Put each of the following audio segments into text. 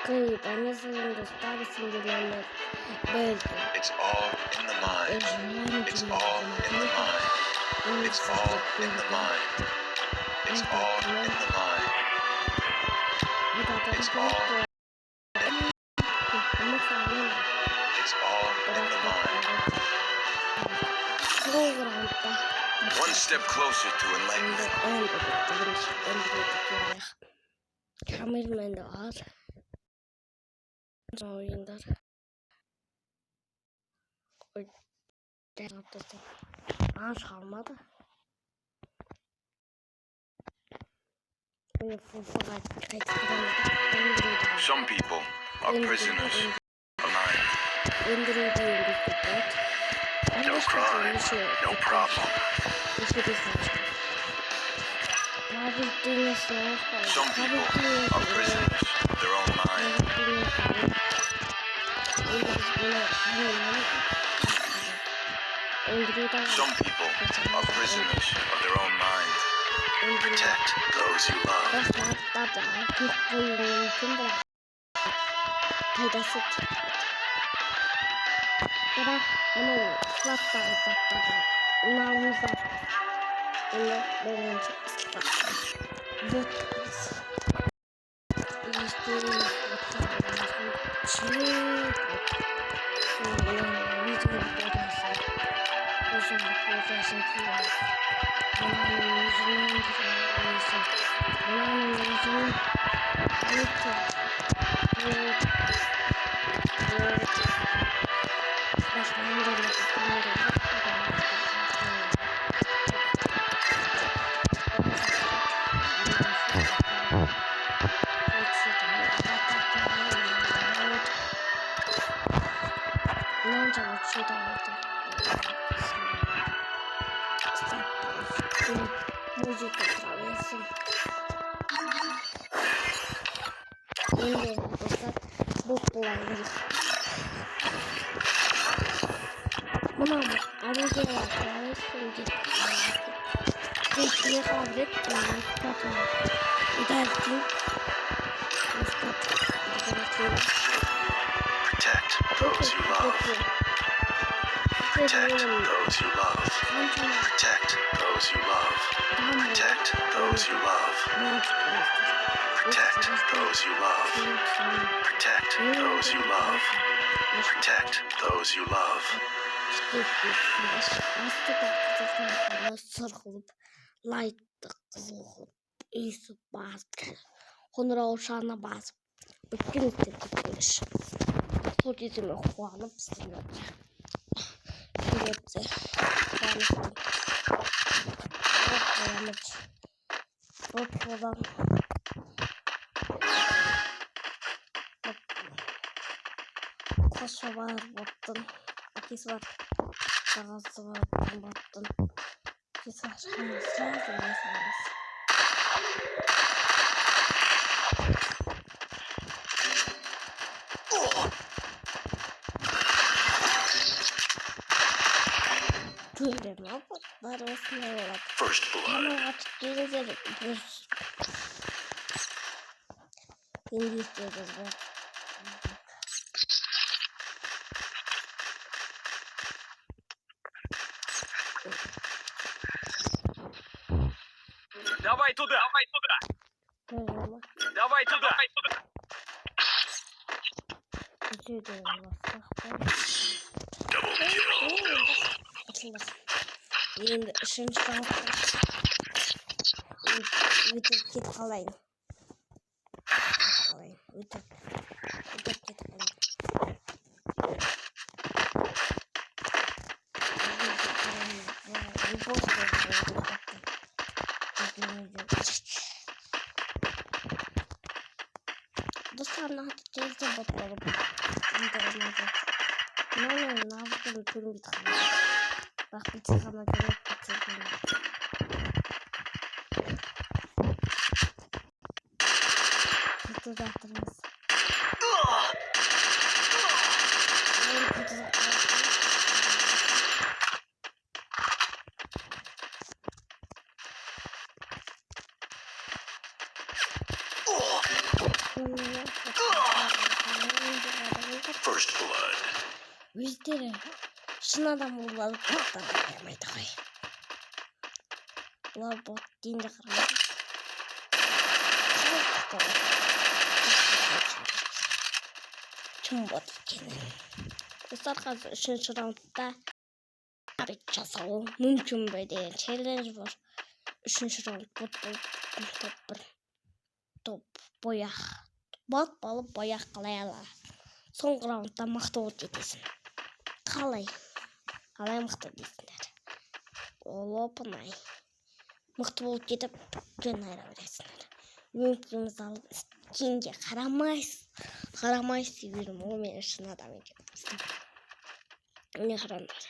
Great, I'm listening to start singing on the bed. It's all in the mind. It's all in the mind. It's all in the mind. It's all in the mind. It's all. It's all in the mind. One step closer to enlightenment. Cameraman da var. Oyunlar. Ağaç kalmadı. Some people are prisoners of mind. No crime, no problem. Some people are prisoners of their own mind. Some people are prisoners of their own mind. Protect those you love. Müzik atravessin. Şimdi dostlar bu bulayız. Buna bak. Arıca atravessin. Geçtiğe kavret. Kapatın. İdersin. Protect those you love. Protect those you love. Protect those you love. Protect those you love. Protect those you love. Protect those you love. Protect those you love. Sarılıp, light'ta kızılıp, iyisi bastık. Sonra uşağına basıp, bütün istedikleri. Bu dizimi kuanıp sinirdi. Sinirdi. Buradan koşu var, battın. Akis var, sağası var, battın. Akis var, sağası var. First blood. Давай туда, давай туда. Давай туда. Double kill. Şimdi ışığını çıkartalım. Vitek alayım. Vitek alayım. Dostlar ne yapacağız da bakalım. Ne yapalım? Turun bir tane. Bak bir tıkama gerek bitirdim. Kutu zahtırmaz. Kutu zahtırmaz. First blood. Өздері шын адам болып алып баттан қарамайды ғой. Бұлар бот дейінде қарамайды. Кім бот екенін. Достар, қазір 3-ші раундта арит жасау мүмкін бе деген челлендж бар. 3-ші раунд бот болып топ бояқ. Бот болып бояқ қалай алар. Соңғы раундта мықты от етесің. Қалай мықты дейсіңдер. Ол опынай. Мықты болып кетіп, жөн айра бересіңдер. Мүмкіміз алып, кейінге қарамайсыз дейберім. Ол мені шын адам екен. Міне қараңдар.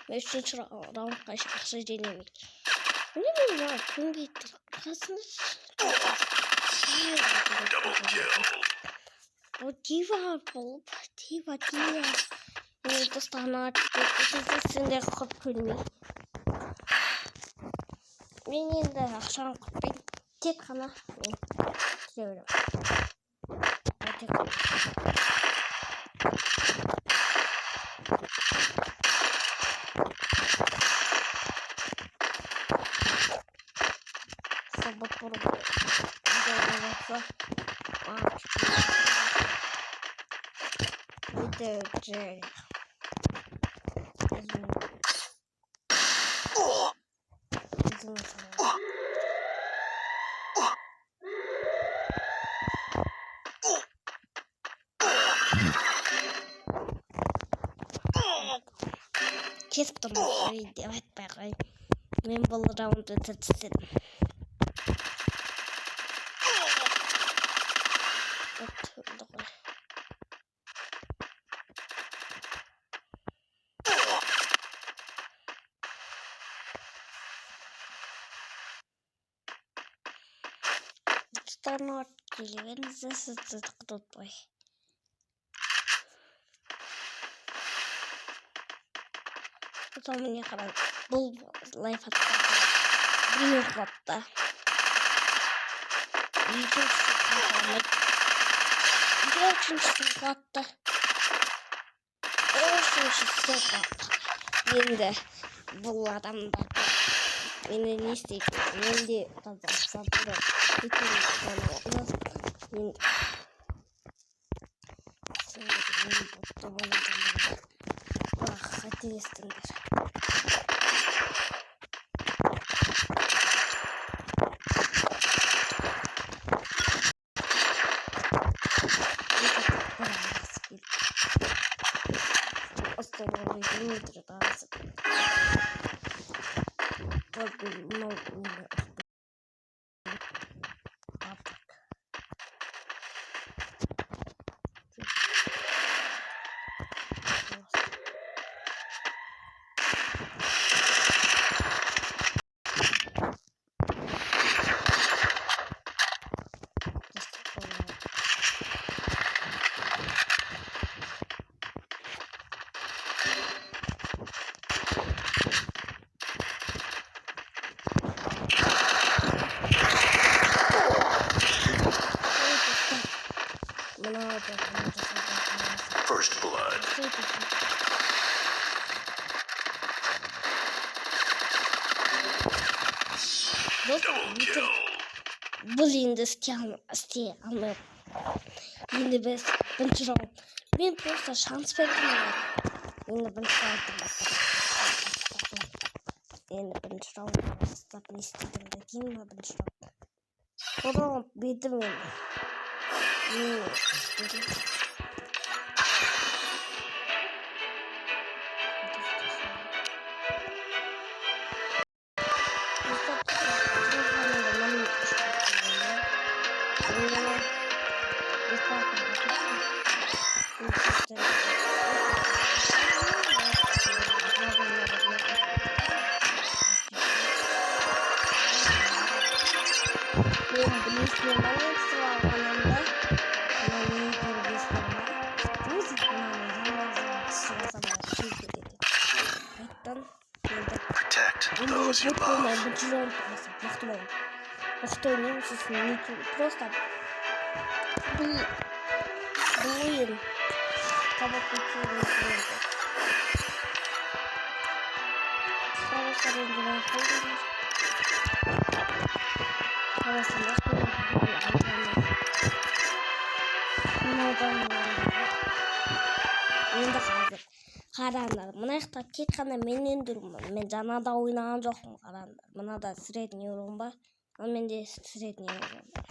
Мен 3-ші раундқа ақша жинамын. Міне мен көнбейді. Double kill. Бұл дива болып, дива. Мен достарына сендер құрт көрмей. Мен енді ақшаны құртпайын. Тек қана мен жүре берем. Sabot болып кесіп тұрмыз деп айтпай қой. Мен бұл раунды тіртістедім. Достарына келгеніңізді сізді құтылтпай. Бұдан міне қараңыз. Бұл лайф атты. Біреу қуатты. Үшіншісі қуатты. Үшіншісі қуатты. Енді бұл адамдар мені не істейді? Менде таза бұды. Қателестіңдер. First blood. Double kill. Бұл енді істей алмай. Енді біз бірінші раунд. Мен просто шанс бердім. Енді бірінші раунд бастап не істедім деймін ба бірінші раунд. Бұл раунд бердім енді. Protect those you love. Просто блин. Tabak geçiyorum. Tabak sarıncılar koyuyoruz. Arasında енді қазір қараңдар, мына жақта тек қана менен тұрмын. Мен жаңада ойнаған жоқпын, қараңдар. Мынада средний урон бар, ал менде средний урон бар.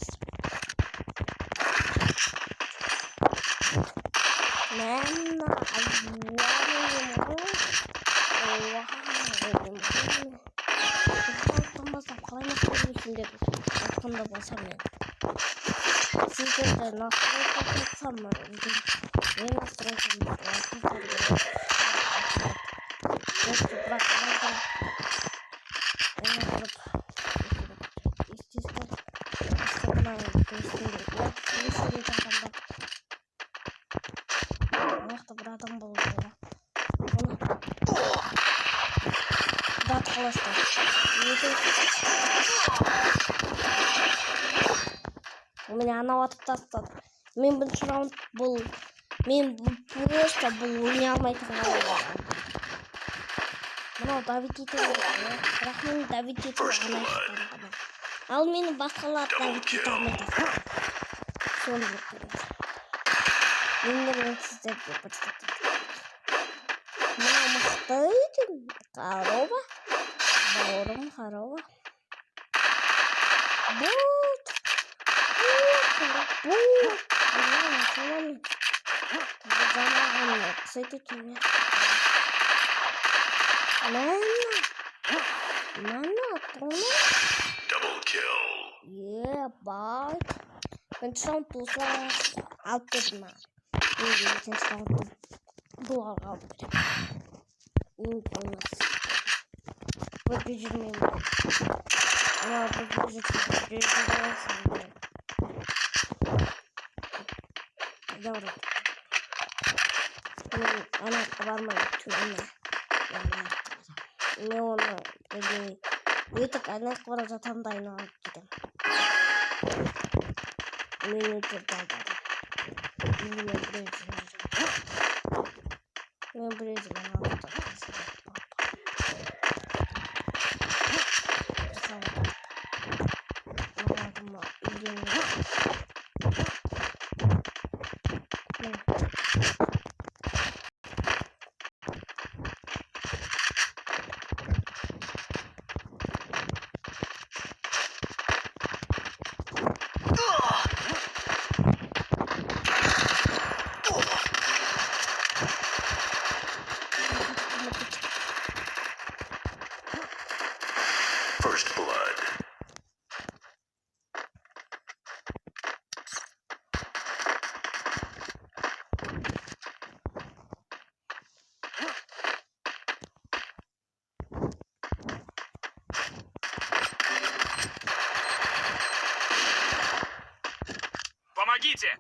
Айтқанда болсам мен сіздерді настройка қойсам мен настройкамды бір адам болды. У меня анау атып тастады. Мен бірінші раунд бұл просто бұл ойнай алмайтын қалай. Мынау Давид етеді. Бірақ мен Давид етіп ғана. Ал мені басқалар Давид етіп алмайды. Соны көрдіңіз. Мен сіздерге бір сәтті. Мынау мықты екен. Қарова. Бауырым қарова. Бұлт. Double kill. Yeah, but when some people out of my what did you mean? Она бармайды түніне. Мен оны өтік айналып бара жатамын да айналып кетем. Мен өтіп алдадым. Мен бірінші айналып First blood. Помогите!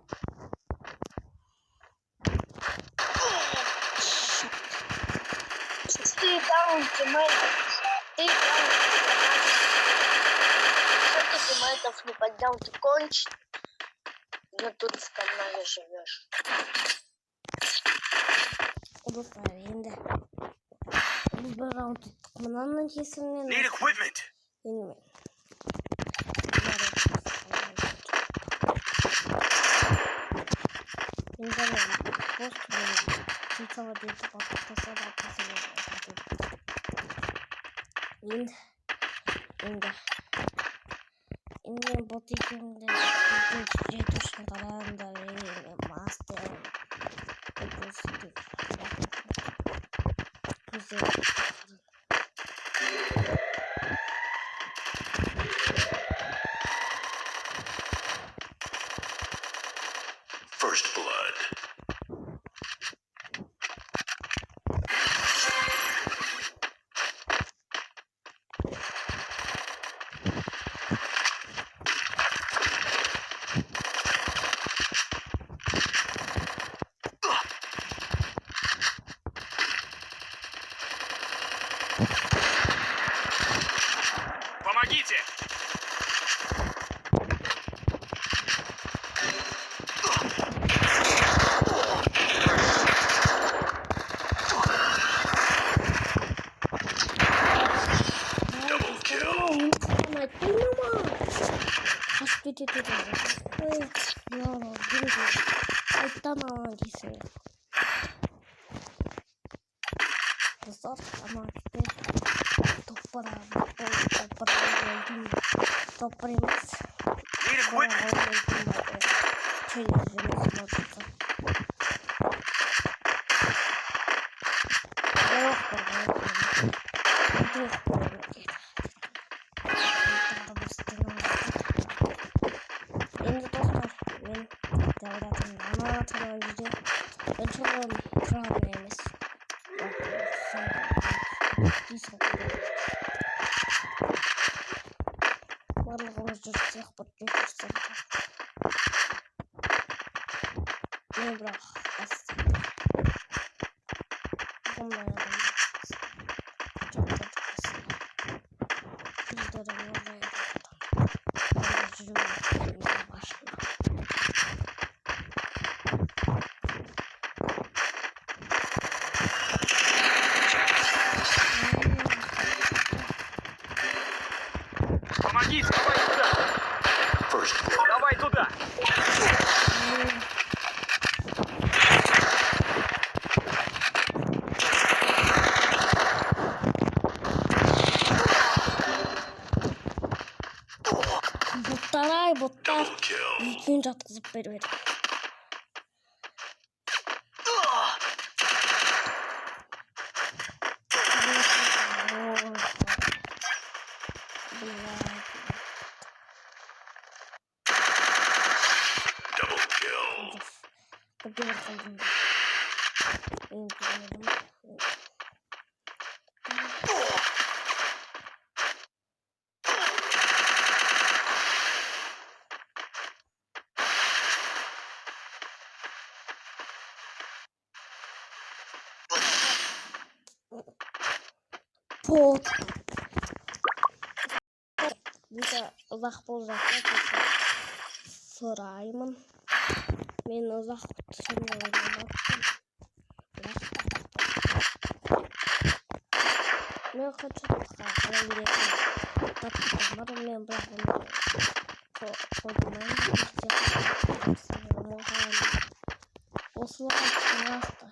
Ты даун, тиммейтов. Что ты тиммейтов не поднял, ты кончишь? На тут в канале живешь. енді бір раунд ұттық. Мынаны кесімнен Need equipment! енді мен бот екенімді жетушін қарағанда мастер First blood. Помогите! Қайттан алған дейсіңдер. Достар, ана кісі топпар емес. Едем быть. Енді достар, мен дәулетім ана телевизде ұншылым тұрған емес. Барлығымыз жүрсек бұтты жүрсек. Мен бірақ астым. Бұндай адам. Жоқты жүрсек. Жүздерім ордай адам. Жүру башына. Помогите, давай туда. Давай туда. Боттар. Екеуін жатқызып беріп еді. Пот. Видео ұзақ болып жатса сұраймын. Мен ұзақ түсіне ойламаппын. Мен қаншалыққа қалай беретін тапқандар мен бірақ қолдамаймын. Осылыға түсінасты.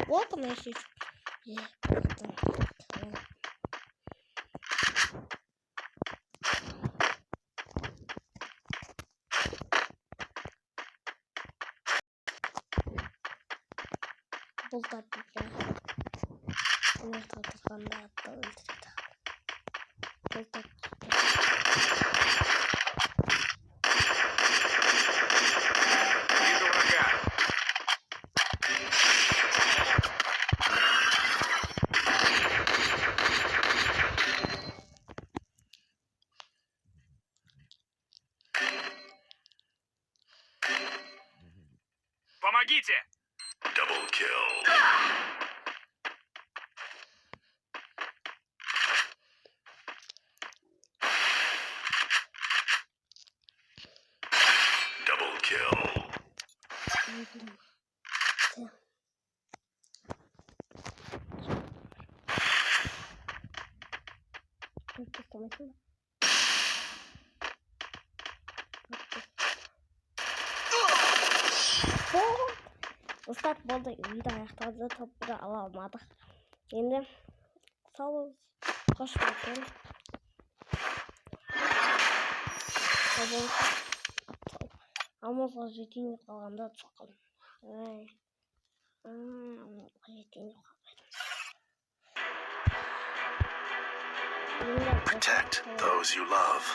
Вот он еще. Бұл таппа. Мен татырғанда атты өлтіреді. Бұл таппа. Вижу врага. Помогите! Double kill. Double kill. Достар, болды, видео аяқталды, топты ала алмадық. Енді сау болыңыз, қош болсын. Сау болыңыз. Алмазға жетейін деп қалғанда тұқым. Алмазға жетейін деп қалғанда. Protect those you love.